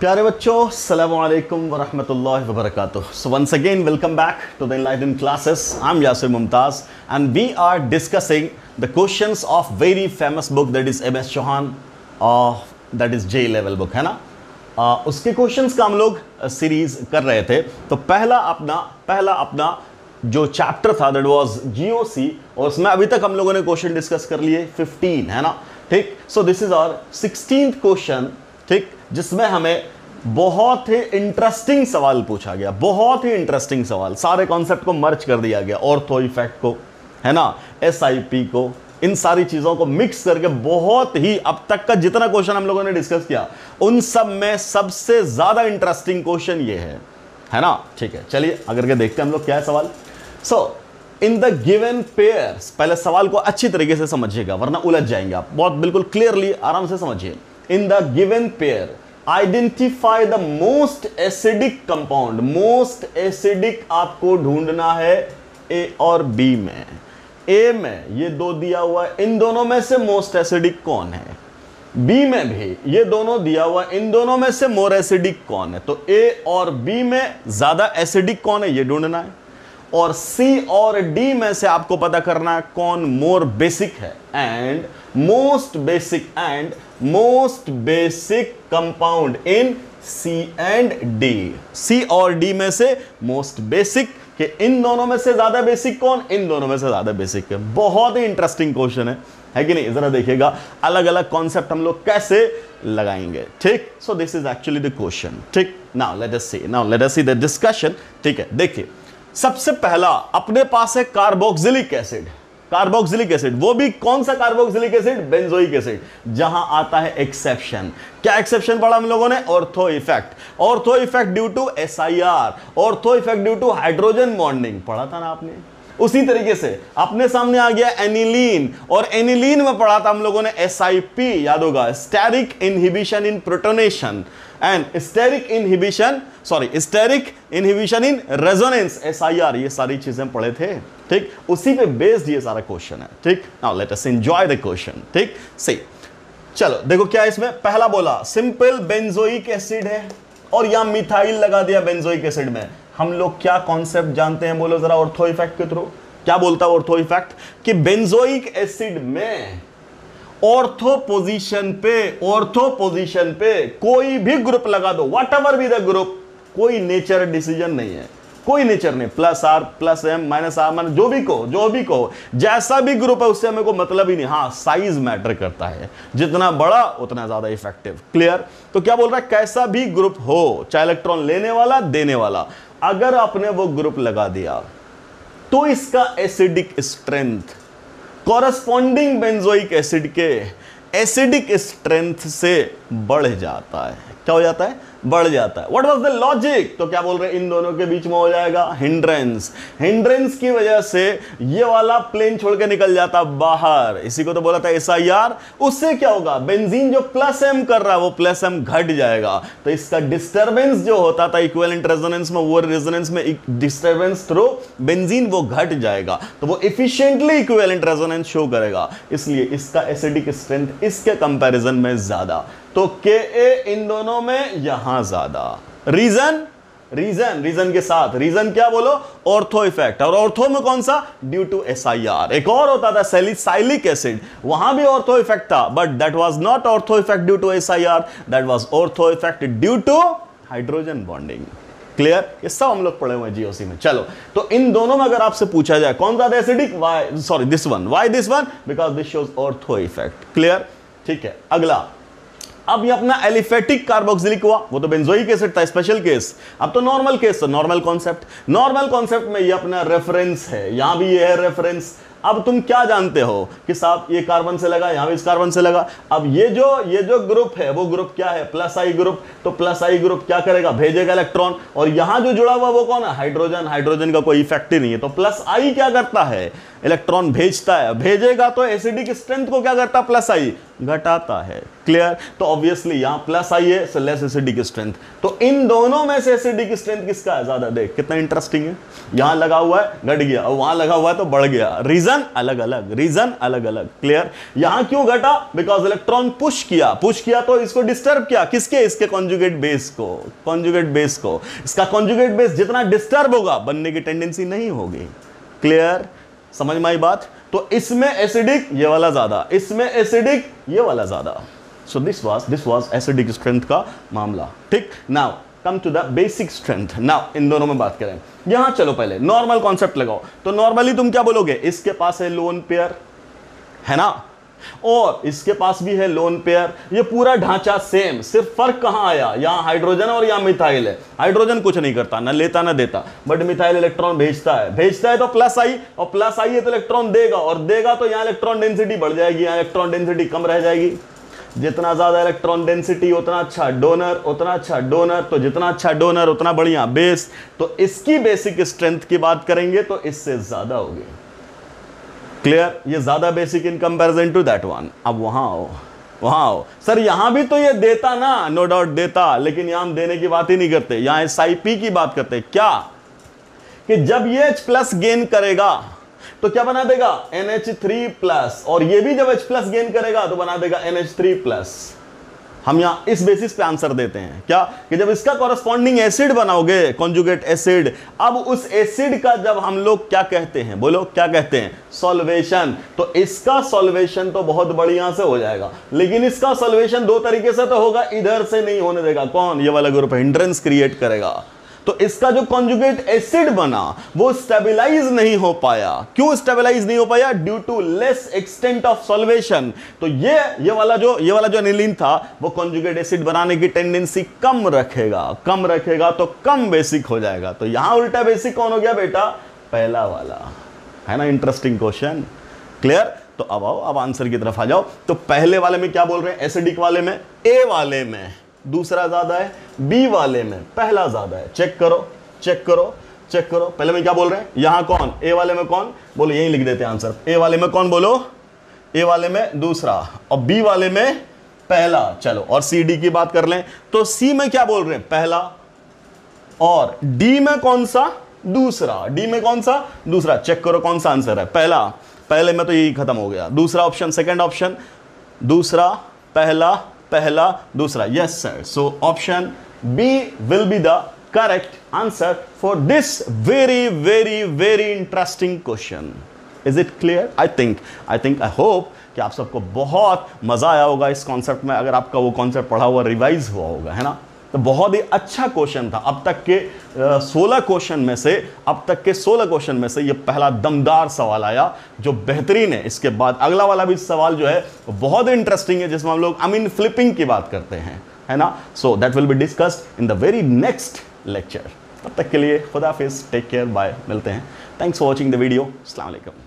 प्यारे बच्चों, अस्सलामु अलैकुम वरहमतुल्लाहि वबरकातुह. So once again, welcome back to the Enlightened classes. I'm Yasir Mumtaz and we are discussing the questions of very famous book that is MS Chauhan, that is J level book, है ना. उसके questions का हम लोग series कर रहे थे. तो पहला अपना जो चैप्टर था दैट वाज जीओसी, और उसमें अभी तक हम लोगों ने क्वेश्चन डिस्कस कर लिए 15, है ना. ठीक. So this is our 16th question. ठीक, जिसमें हमें बहुत ही इंटरेस्टिंग सवाल पूछा गया, बहुत ही इंटरेस्टिंग सवाल. सारे कॉन्सेप्ट को मर्ज कर दिया गया, ऑर्थो इफेक्ट को, है ना, एसआईपी को, इन सारी चीजों को मिक्स करके बहुत ही अब तक का जितना क्वेश्चन हम लोगों ने डिस्कस किया उन सब में सबसे ज्यादा इंटरेस्टिंग क्वेश्चन ये है ना. ठीक है, चलिए आगे के देखते हैं हम लोग क्या है सवाल. सो इन द गिवन पेयर्स, पहले सवाल को अच्छी तरीके से समझिएगा वरना उलझ जाएंगे आप. बहुत बिल्कुल क्लियरली आराम से समझिए. In the given pair identify the most acidic compound. Most acidic आपको ढूंढना है ए और बी में. ए में ये दो दिया हुआ है, इन दोनों में से मोस्ट एसिडिक कौन है. बी में भी ये दोनों दिया हुआ है, इन दोनों में से मोर एसिडिक कौन है. तो ए और बी में ज्यादा एसिडिक कौन है ये ढूंढना है, और सी और डी में से आपको पता करना है कौन मोर बेसिक है. And most basic compound in C and D. C और डी में से मोस्ट बेसिक, कि इन दोनों में से ज्यादा बेसिक कौन, इन दोनों में से ज्यादा बेसिक है. बहुत ही इंटरेस्टिंग क्वेश्चन है कि नहीं. जरा देखिएगा अलग अलग कॉन्सेप्ट हम लोग कैसे लगाएंगे. ठीक. So this is actually the question. ठीक. Now let us see the discussion. ठीक है, देखिए सबसे पहला अपने पास है कार्बोक्सिलिक एसिड. कार्बोक्सिलिक एसिड, वो भी कौन सा कार्बोक्सिलिक एसिड, बेंजोइक एसिड. जहां आता है एक्सेप्शन. क्या एक्सेप्शन पढ़ा हम लोगों ने, ortho effect. Ortho effect due to SIR, ortho effect due to hydrogen bonding पढ़ा था ना आपने. उसी तरीके से अपने सामने आ गया एनिलीन, और एनिलीन में पढ़ा था हम लोगों ने एसआईपी, याद होगा, steric inhibition in protonation and steric inhibition in resonance, SIR. ये सारी चीजें पढ़े थे. ठीक, उसी पे बेस्ड ये सारा क्वेश्चन है. ठीक. Now let us enjoy the question. ठीक, सही. चलो देखो क्या है इसमें. पहला बोला सिंपल बेंजोइक एसिड है, और यहां मिथाइल लगा दिया बेंजोइक एसिड में. हम लोग क्या कॉन्सेप्ट जानते हैं, बोलो जरा, ऑर्थो इफेक्ट के थ्रू. क्या बोलता है ऑर्थो इफेक्ट, कि बेंजोइक एसिड में ऑर्थो पोजीशन पे कोई भी ग्रुप लगा दो, whatever be the group, कोई नेचर डिसीजन नहीं है, कोई नेचर नहीं. Plus R plus M minus R, मान जो भी कहो, जैसा भी ग्रुप है उससे हमें को मतलब ही नहीं. हाँ, साइज मैटर करता है, जितना बड़ा उतना ज्यादा इफेक्टिव. क्लियर. तो क्या बोल रहा है, कैसा भी ग्रुप हो, चाहे इलेक्ट्रॉन लेने वाला देने वाला, अगर आपने वो ग्रुप लगा दिया तो इसका acidic strength corresponding benzoic acid के एसिडिक स्ट्रेंथ से बढ़ जाता है. क्या हो जाता है, बढ़ जाता है. What was the logic. तो क्या बोल रहे हैं, इन दोनों के बीच में हो जाएगा हिंड्रेंस की वजह से ये वाला प्लेन छोड़ के निकल जाता बाहर. इसी को तो बोला था एसआईआर. उससे क्या होगा, बेंजीन जो प्लस एम कर रहा है वो प्लस एम घट जाएगा. तो इसका डिस्टर्बेंस जो होता था इक्विवेलेंट रेजोनेंस में, वो रेजोनेंस में डिस्टर्बेंस थ्रू बेंजीन वो घट जाएगा. तो वो एफिशिएंटली इक्विवेलेंट रेजोनेंस शो करेगा. इसलिए इसका एसिडिक स्ट्रेंथ इसके कंपैरिजन में ज्यादा. तो के इन दोनों में यहां ज्यादा. रीजन के साथ, रीजन क्या बोलो, ऑर्थो इफेक्ट. और ऑर्थो में कौन सा, ड्यू टू एसआईआर. एक और होता था सैलिसाइलिक एसिड, वहां भी ऑर्थो इफेक्ट था, but that was not ortho effect due to SIR, that was ortho effect due to hydrogen bonding. Clear. ये सब हम लोग पढ़े हुए हैं जीओसी में. चलो, तो इन दोनों में अगर आपसे पूछा जाए कौन ज्यादा acidic, why this one, because this shows ortho effect. Clear. ठीक है, अगला. अब ये अपना एलिफेटिक कार्बोक्सिलिक हुआ, वो तो बेंजोइक एसिड था, स्पेशल केस. अब तो नॉर्मल केस, तो नॉर्मल कॉन्सेप्ट में ये अपना रेफरेंस है, यहां भी ये है रेफरेंस. अब तुम क्या जानते हो कि साहब ये कार्बन से लगा, यहां भी इस कार्बन से लगा. अब ये जो ग्रुप है वो ग्रुप क्या है, प्लस आई ग्रुप. तो प्लस आई ग्रुप क्या करेगा, भेजेगा इलेक्ट्रॉन. और यहां जो जुड़ा हुआ वो कौन है, हाइड्रोजन का कोई इफेक्ट ही नहीं है. तो प्लस आई क्या करता है, इलेक्ट्रॉन भेजता है, भेजेगा तो एसिडिक स्ट्रेंथ को क्या करता है, प्लस आई घटाता है. क्लियर. तो ऑब्वियसली यहां प्लस आई है, सो लेस एसिडिक स्ट्रेंथ. तो इन दोनों में से एसिडिक स्ट्रेंथ किसका है ज्यादा. देख कितना इंटरेस्टिंग है, यहां लगा हुआ है घट गया, और वहां लगा हुआ है तो बढ़ गया. रीजन रीजन अलग अलग, रीजन अलग अलग। क्लियर? यहां क्यों घटा? बिकॉज इलेक्ट्रॉन पुश किया तो इसको डिस्टर्ब किया, किसके? इसके कॉन्जुगेट बेस को, कॉन्जुगेट बेस को। इसका कॉन्जुगेट बेस जितना डिस्टर्ब होगा बनने की टेंडेंसी नहीं होगी। क्लियर? समझ में आई बात? तो इसमें एसिडिक ये वाला ज्यादा, इसमें एसिडिक ये वाला ज्यादा। So this was acidic strength का मामला। ठीक, now come to the basic strength. Now इन दोनों में बात करें। यहां चलो पहले नॉर्मल कॉन्सेप्ट लगाओ। तो नॉर्मली तुम क्या बोलोगे? इसके पास है लोन पेयर, है ना, और इसके पास भी है लोन पेयर। ये पूरा ढांचा सेम, सिर्फ फर्क कहां आया? यहां हाइड्रोजन और यहां मिथाइल है। हाइड्रोजन कुछ नहीं करता, ना लेता ना देता, बट मिथाइल इलेक्ट्रॉन भेजता है तो प्लस आई, और प्लस आई है तो इलेक्ट्रॉन देगा, और देगा तो यहां इलेक्ट्रॉन डेंसिटी बढ़ जाएगी, यहां इलेक्ट्रॉन डेंसिटी कम रह जाएगी। जितना ज्यादा इलेक्ट्रॉन डेंसिटी उतना अच्छा डोनर, उतना अच्छा डोनर, तो जितना अच्छा डोनर उतना बढ़िया बेस। तो इसकी बेसिक स्ट्रेंथ की बात करेंगे तो इससे ज्यादा होगी। क्लियर? ये ज्यादा basic in comparison to that one. अब वहां आओ सर, यहां भी तो ये देता ना, नो डाउट देता, लेकिन यहां हम देने की बात ही नहीं करते, यहां SiP की बात करते। क्या? कि जब ये H+ गेन करेगा तो क्या बना देगा? NH3+, और ये भी जब H+ गेन करेगा तो बना देगा NH3+। हम यहां इस बेसिस पे आंसर देते हैं क्या? कि जब इसका कॉरेस्पॉन्डिंग एसिड बनाओगे, कॉन्जुगेट एसिड, अब उस एसिड का जब हम लोग क्या कहते हैं, बोलो क्या कहते हैं? सॉल्वेशन। तो इसका सॉल्वेशन तो बहुत बढ़िया से हो जाएगा, लेकिन इसका सॉल्वेशन दो तरीके से तो होगा, इधर से नहीं होने देगा। कौन? ये वाला ग्रुप हिंड्रेंस क्रिएट करेगा। तो इसका जो कॉन्जुगेट एसिड बना वो स्टेबलाइज नहीं हो पाया। क्यों स्टेबलाइज नहीं हो पाया? Due to less extent of solvation. तो ये वाला जो एनिलीन था वो कॉन्जुगेट एसिड बनाने की टेंडेंसी कम रखेगा तो कम बेसिक हो जाएगा। तो यहां उल्टा बेसिक कौन हो गया बेटा? पहला वाला, है ना। Interesting question. क्लियर? तो अब आओ, अब आंसर की तरफ आ जाओ। तो पहले वाले में क्या बोल रहे हैं? एसिडिक वाले में ए वाले में दूसरा ज्यादा है, बी वाले में पहला ज्यादा है। चेक करो। पहले में क्या बोल रहे हैं? यहां कौन? ए वाले में कौन? बोलो, यही लिख देते हैं आंसर। ए वाले में कौन? बोलो, ए वाले में दूसरा, और बी वाले में पहला। चलो, और सी डी की बात कर लें तो सी में क्या बोल रहे हैं? पहला, और डी में कौन सा? दूसरा। चेक करो कौन सा आंसर है? पहला। पहले में तो यही खत्म हो गया। दूसरा ऑप्शन, सेकंड ऑप्शन, दूसरा, पहला, दूसरा। Yes sir. So option B will be the correct answer for this very interesting question. Is it clear? I hope कि आप सबको बहुत मजा आया होगा इस कॉन्सेप्ट में, अगर आपका वो कॉन्सेप्ट पढ़ा हुआ रिवाइज हुआ होगा, है ना। तो बहुत ही अच्छा क्वेश्चन था। अब तक के 16 क्वेश्चन में से ये पहला दमदार सवाल आया जो बेहतरीन है। इसके बाद अगला वाला भी सवाल जो है बहुत इंटरेस्टिंग है, जिसमें हम लोग अमीन फ्लिपिंग की बात करते हैं, है ना। So that will be discussed in the very next lecture. तब तक के लिए खुदा हाफिज़, टेक केयर, बाय, मिलते हैं। Thanks for watching the video. अस्सलाम वालेकुम।